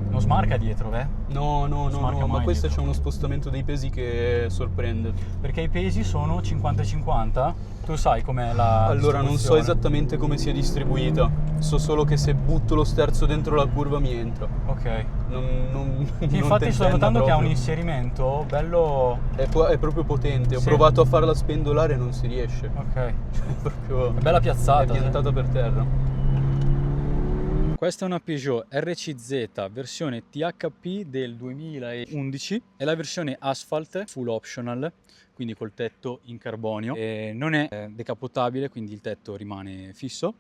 Non smarca dietro, No, Smarca ma mai questo dietro. c'è uno spostamento dei pesi che sorprende. Perché i pesi sono 50-50. Tu sai com'è la Allora, non so distribuzione? esattamente come sia distribuita. So solo che se butto lo sterzo dentro la curva mi entra. Ok. Non Che non infatti sto tentenda notando che ha un proprio. inserimento bello. È proprio potente. Ho Sì. provato a farla spendolare e non si riesce. Ok. Cioè, proprio È bella piazzata, è piantata per terra. Questa è una Peugeot RCZ versione THP del 2011, è la versione Asphalt full optional, quindi col tetto in carbonio. E non è decappottabile, quindi il tetto rimane fisso.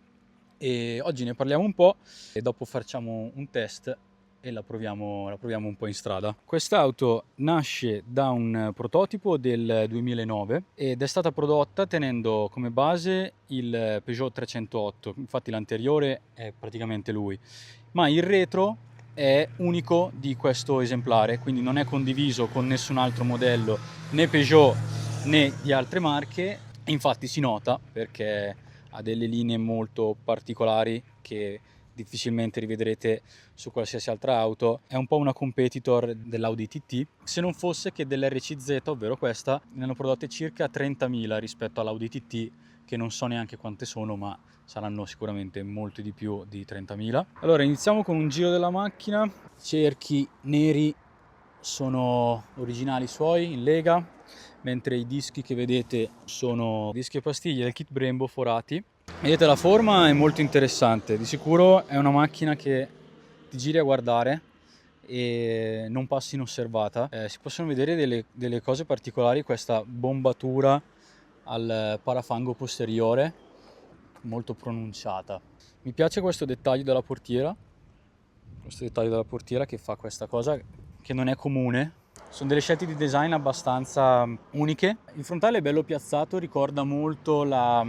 E oggi ne parliamo un po' e dopo facciamo un test e la proviamo un po' in strada. Quest'auto nasce da un prototipo del 2009 ed è stata prodotta tenendo come base il Peugeot 308, infatti l'anteriore è praticamente lui, ma il retro è unico di questo esemplare, quindi non è condiviso con nessun altro modello né Peugeot né di altre marche. Infatti si nota perché ha delle linee molto particolari che difficilmente rivedrete su qualsiasi altra auto. È un po' una competitor dell'Audi TT, se non fosse che dell'RCZ, ovvero questa, ne hanno prodotte circa 30.000 rispetto all'Audi TT, che non so neanche quante sono, ma saranno sicuramente molti di più di 30.000. Allora iniziamo con un giro della macchina. Cerchi neri sono originali suoi in lega, mentre i dischi che vedete sono dischi e pastiglie del kit Brembo forati. Vedete, la forma è molto interessante, di sicuro è una macchina che ti giri a guardare e non passi inosservata. Si possono vedere delle cose particolari, questa bombatura al parafango posteriore molto pronunciata. Mi piace questo dettaglio della portiera, che fa questa cosa che non è comune. Sono delle scelte di design abbastanza uniche. Il frontale è bello piazzato, ricorda molto la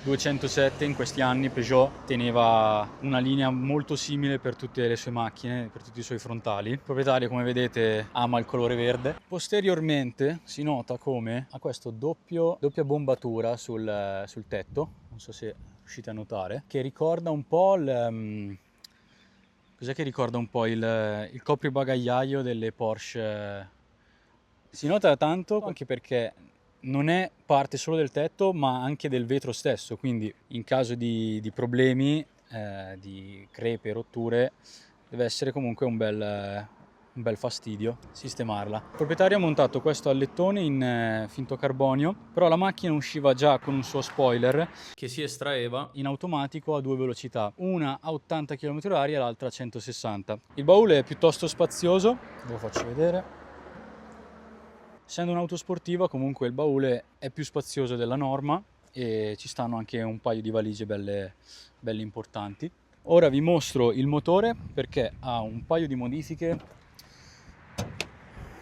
207. In questi anni Peugeot teneva una linea molto simile per tutte le sue macchine, per tutti i suoi frontali. Il proprietario, come vedete, ama il colore verde. Posteriormente si nota come ha questo doppia bombatura sul tetto, non so se riuscite a notare, che ricorda un po' cos'è che ricorda un po' il copribagagliaio delle Porsche. Si nota tanto anche perché non è parte solo del tetto, ma anche del vetro stesso, quindi in caso di problemi, di crepe, rotture, deve essere comunque un bel fastidio sistemarla. Il proprietario ha montato questo allettone in finto carbonio, però la macchina usciva già con un suo spoiler che si estraeva in automatico a due velocità, una a 80 km/h e l'altra a 160. Il baule è piuttosto spazioso, ve lo faccio vedere. Essendo un'auto sportiva, comunque il baule è più spazioso della norma e ci stanno anche un paio di valigie belle importanti. Ora vi mostro il motore perché ha un paio di modifiche.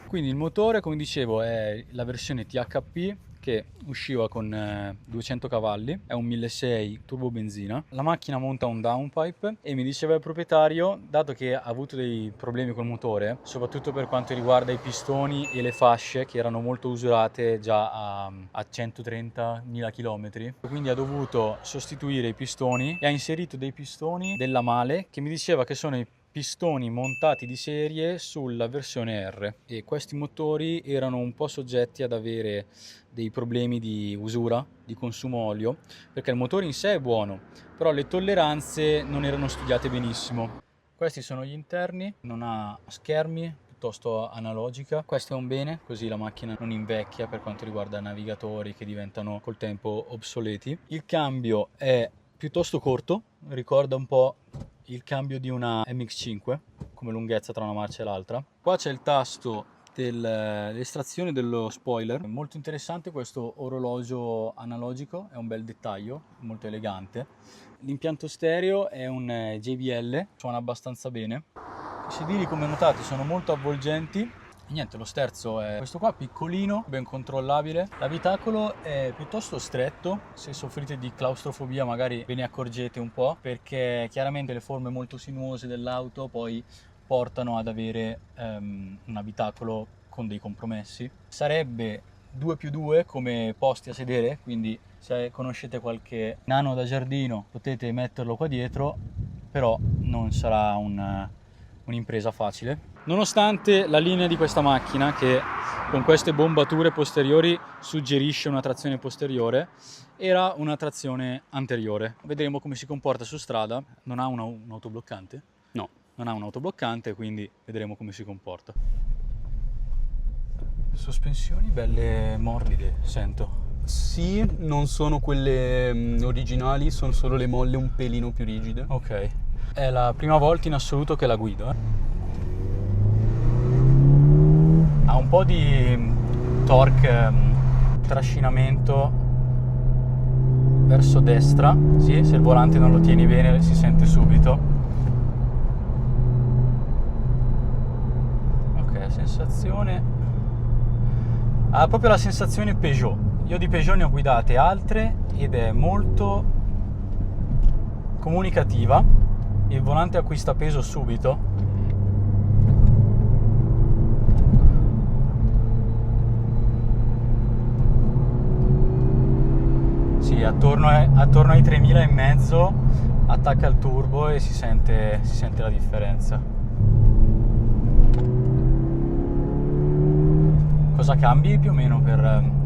Quindi il motore, come dicevo, è la versione THP che usciva con 200 cavalli, è un 1.600 turbo benzina. La macchina monta un downpipe e mi diceva il proprietario, dato che ha avuto dei problemi col motore, soprattutto per quanto riguarda i pistoni e le fasce che erano molto usurate già a 130.000 km, quindi ha dovuto sostituire i pistoni e ha inserito dei pistoni della Male che mi diceva che sono i pistoni montati di serie sulla versione R, e questi motori erano un po' soggetti ad avere dei problemi di usura, di consumo olio, perché il motore in sé è buono, però le tolleranze non erano studiate benissimo. Questi sono gli interni, non ha schermi, piuttosto analogica. Questo è un bene, così la macchina non invecchia per quanto riguarda navigatori che diventano col tempo obsoleti. Il cambio è piuttosto corto, ricorda un po' il cambio di una MX-5 come lunghezza tra una marcia e l'altra. Qua c'è il tasto dell'estrazione dello spoiler, molto interessante questo orologio analogico, è un bel dettaglio, molto elegante. L'impianto stereo è un JBL, suona abbastanza bene. I sedili, come notate, sono molto avvolgenti. E niente, lo sterzo è questo qua, piccolino, ben controllabile. L'abitacolo è piuttosto stretto, se soffrite di claustrofobia magari ve ne accorgete un po', perché chiaramente le forme molto sinuose dell'auto poi portano ad avere un abitacolo con dei compromessi. Sarebbe 2+2 come posti a sedere, quindi se conoscete qualche nano da giardino potete metterlo qua dietro, però non sarà un un'impresa facile. Nonostante la linea di questa macchina, che con queste bombature posteriori suggerisce una trazione posteriore, era una trazione anteriore. Vedremo come si comporta su strada. Non ha un autobloccante? No. Non ha un autobloccante, quindi vedremo come si comporta. Sospensioni belle morbide, sento. Sì, non sono quelle originali, sono solo le molle un pelino più rigide. Ok. È la prima volta in assoluto che la guido. Ha un po' di torque, trascinamento verso destra. Sì, se il volante non lo tieni bene si sente subito. Ok, sensazione. Ha proprio la sensazione Peugeot. Io di Peugeot ne ho guidate altre ed è molto comunicativa. Il volante acquista peso subito. Sì, attorno ai 3.500 attacca il turbo e si sente la differenza. Cosa cambi più o meno per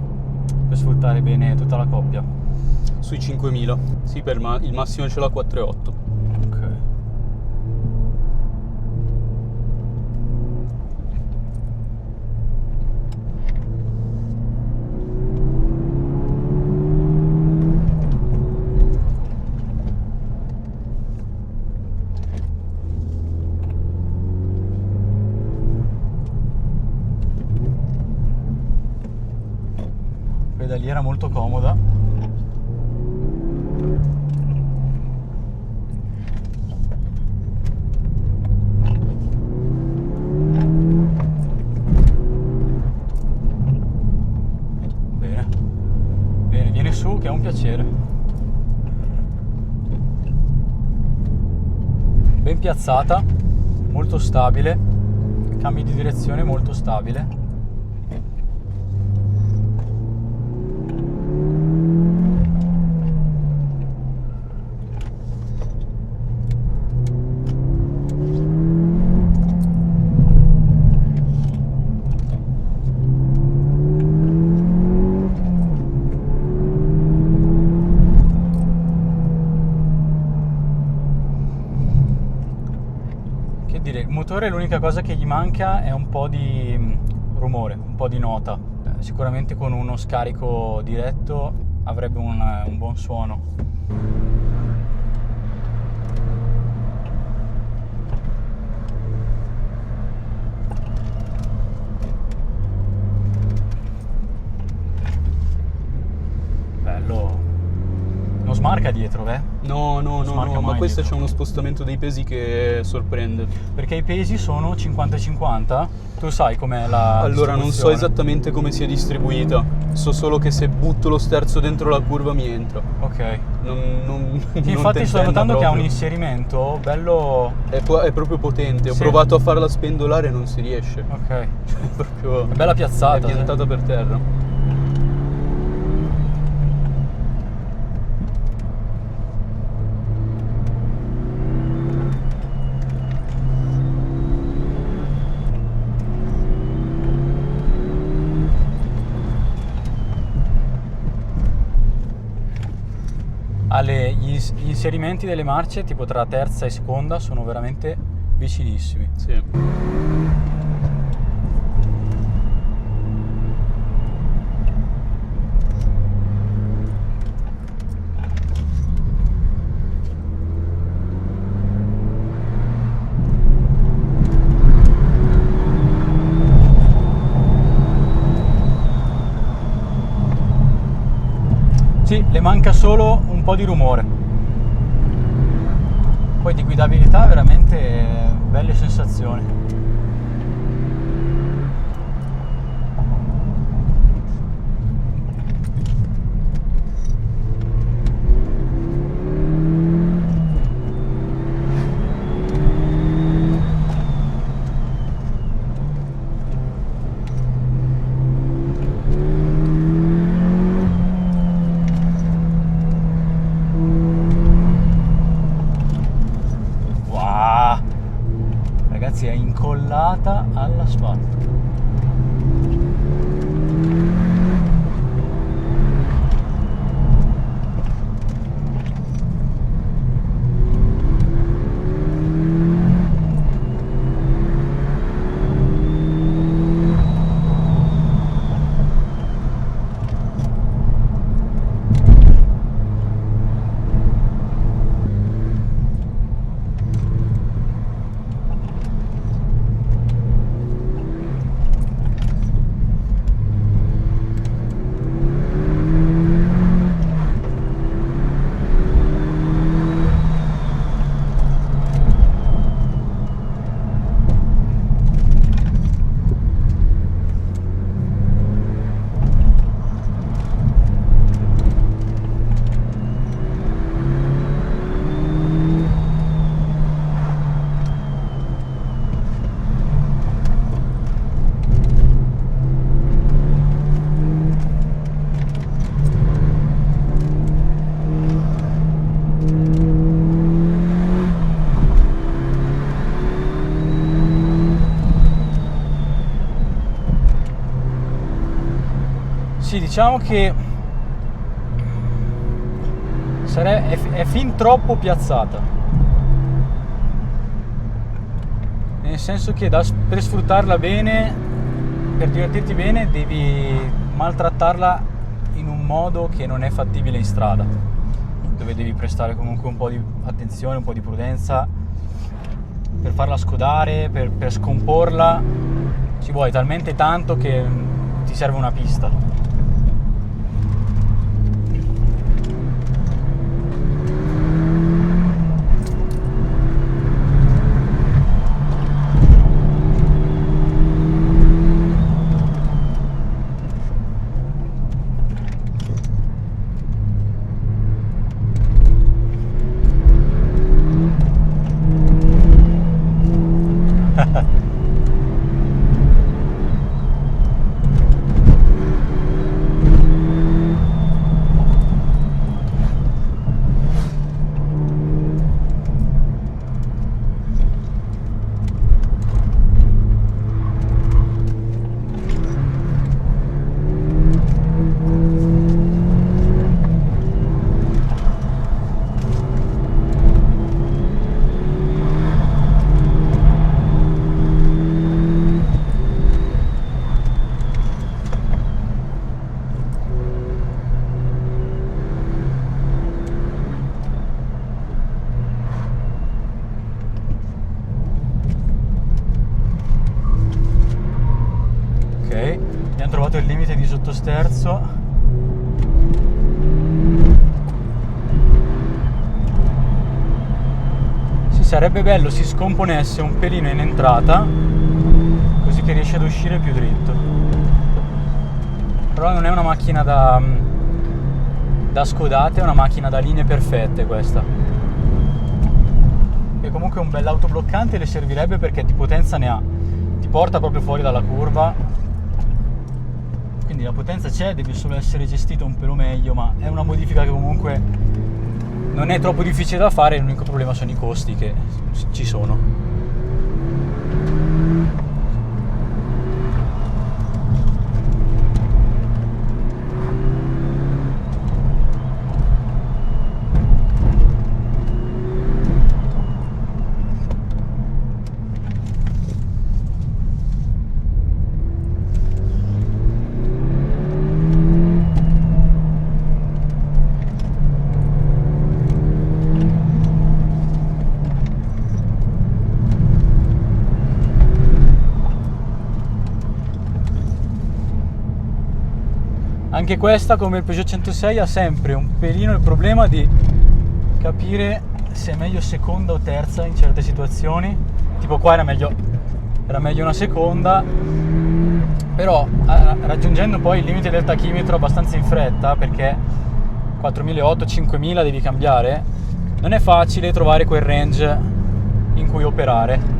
sfruttare bene tutta la coppia? Sui 5.000. Sì, il massimo ce l'ha 4,8. Ok. Pedaliera molto comoda. Bene, bene, viene su che è un piacere. Ben piazzata, molto stabile, cambi di direzione molto stabile. Il motore, l'unica cosa che gli manca è un po' di rumore, un po' di nota. Sicuramente con uno scarico diretto avrebbe un buon suono. Bello. Non smarca dietro, No, Smarca ma mai questo dietro. c'è uno spostamento dei pesi che sorprende. Perché i pesi sono 50-50. Tu sai com'è la Allora, non so distribuzione? esattamente come sia distribuita. So solo che se butto lo sterzo dentro la curva mi entra. Ok. Non Infatti sto tentennà notando che ha un proprio. inserimento bello. È proprio potente. Ho Sì. provato a farla spendolare e non si riesce. Ok. È proprio... È bella piazzata. È piantata per terra. Gli inserimenti delle marce, tipo tra terza e seconda, sono veramente vicinissimi. Sì. Sì, le manca solo un po' di rumore. Poi di guidabilità veramente belle sensazioni. Ragazzi, è incollata all'asfalto. Sì, diciamo che è fin troppo piazzata, nel senso che per sfruttarla bene, per divertirti bene, devi maltrattarla in un modo che non è fattibile in strada, dove devi prestare comunque un po' di attenzione, un po' di prudenza per farla scodare, per scomporla. Ci vuoi talmente tanto che ti serve una pista. Abbiamo trovato il limite di sottosterzo. Sì, sarebbe bello si scomponesse un pelino in entrata, così che riesce ad uscire più dritto. Però non è una macchina da scodate, è una macchina da linee perfette questa. E comunque un bel autobloccante le servirebbe, perché di potenza ne ha, ti porta proprio fuori dalla curva. Quindi la potenza c'è, deve solo essere gestito un pelo meglio, ma è una modifica che comunque non è troppo difficile da fare. L'unico problema sono i costi, che ci sono. Anche questa, come il Peugeot 106, ha sempre un pelino il problema di capire se è meglio seconda o terza in certe situazioni. Tipo qua era meglio una seconda, però raggiungendo poi il limite del tachimetro abbastanza in fretta, perché 4.800-5.000 devi cambiare, non è facile trovare quel range in cui operare.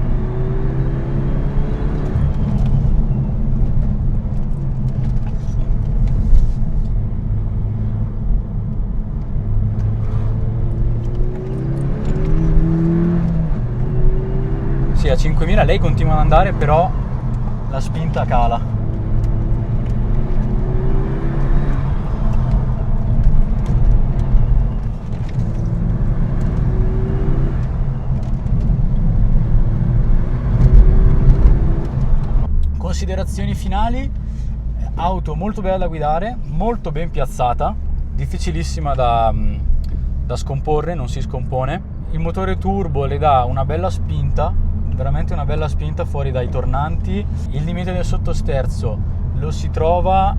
Sì, a 5000, lei continua ad andare, però la spinta cala. Considerazioni finali: auto molto bella da guidare, molto ben piazzata, difficilissima da scomporre, non si scompone. Il motore turbo le dà una bella spinta, veramente una bella spinta fuori dai tornanti. Il limite del sottosterzo lo si trova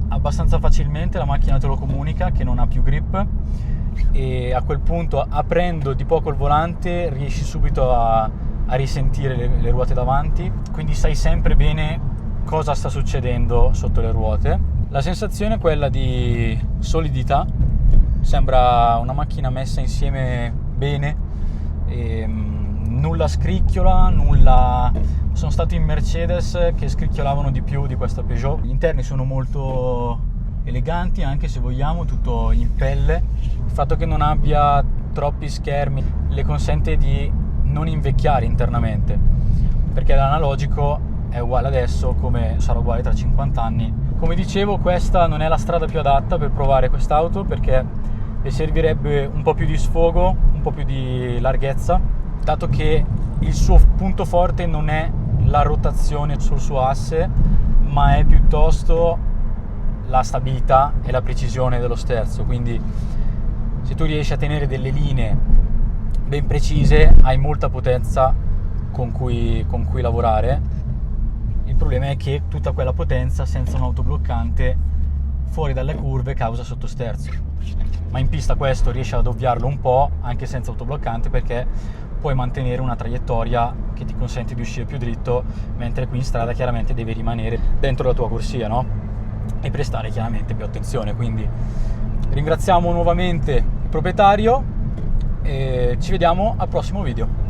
abbastanza facilmente, la macchina te lo comunica che non ha più grip, e a quel punto, aprendo di poco il volante, riesci subito a risentire le ruote davanti, quindi sai sempre bene cosa sta succedendo sotto le ruote. La sensazione è quella di solidità, sembra una macchina messa insieme bene, nulla scricchiola, nulla. Sono stato in Mercedes che scricchiolavano di più di questa Peugeot. Gli interni sono molto eleganti, anche se vogliamo, tutto in pelle. Il fatto che non abbia troppi schermi le consente di non invecchiare internamente, perché l'analogico è uguale adesso come sarà uguale tra 50 anni. Come dicevo, questa non è la strada più adatta per provare quest'auto, perché le servirebbe un po' più di sfogo, un po' più di larghezza, dato che il suo punto forte non è la rotazione sul suo asse, ma è piuttosto la stabilità e la precisione dello sterzo. Quindi se tu riesci a tenere delle linee ben precise, hai molta potenza con cui lavorare. Il problema è che tutta quella potenza senza un autobloccante fuori dalle curve causa sottosterzo, ma in pista questo riesci ad ovviarlo un po' anche senza autobloccante, perché puoi mantenere una traiettoria che ti consente di uscire più dritto, mentre qui in strada chiaramente devi rimanere dentro la tua corsia, no? E prestare chiaramente più attenzione. Quindi ringraziamo nuovamente il proprietario e ci vediamo al prossimo video.